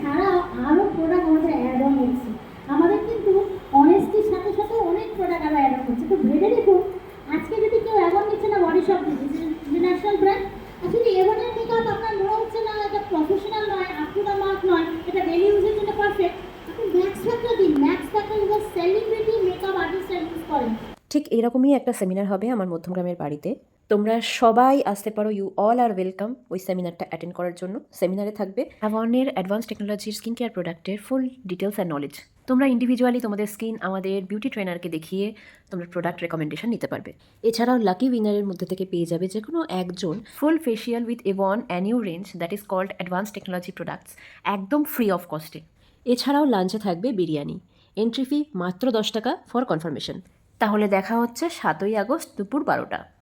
ছাড়াও আরও প্রোডাক্ট আমাদের অ্যাড অন হচ্ছে। আমাদের কিন্তু অনেস্টির সাথে সাথে অনেক প্রোডাক্ট আরও অ্যাড অন হচ্ছে। তো ভেবে দেখুন, আজকে যদি কেউ অ্যাড অন নিচ্ছে না বডি শপ দিচ্ছে, ইন্টারন্যাশনাল ব্র্যান্ড, অ্যাকচুয়ালি এভারের মেকআপ আপনার মনে হচ্ছে না এটা প্রফেশনাল নয়, আপ টু দ্য মার্ক নয়, এটা ডেলি ইউজের জন্য পারফেক্ট, আপনি ম্যাক্স ফ্যাক্টর দিন। Max Factor is celebrity makeup আর্টিস্টরা ইউজ করেন। ঠিক এরকমই একটা সেমিনার হবে আমার মধ্যমগ্রামের বাড়িতে। তোমরা সবাই আসতে পারো, ইউ অল আর ওয়েলকাম ওই সেমিনারটা অ্যাটেন্ড করার জন্য। সেমিনারে থাকবে অ্যাভনের অ্যাডভান্স টেকনোলজির স্কিন কেয়ার প্রোডাক্টের ফুল ডিটেলস অ্যান্ড নলেজ। তোমরা ইন্ডিভিজুয়ালি তোমাদের স্কিন আমাদের বিউটি ট্রেনারকে দেখিয়ে তোমরা প্রোডাক্ট রেকমেন্ডেশন নিতে পারবে। এছাড়াও লাকি উইনারের মধ্যে থেকে পেয়ে যাবে যে কোনো একজন full facial with Avon Anew range that is called advance technology products, একদম ফ্রি অফ কস্টে। এছাড়াও লাঞ্চে থাকবে বিরিয়ানি। এন্ট্রি ফি মাত্র 10 টাকা ফর কনফার্মেশন। তাহলে দেখা হচ্ছে 7ই আগস্ট দুপুর 12টা।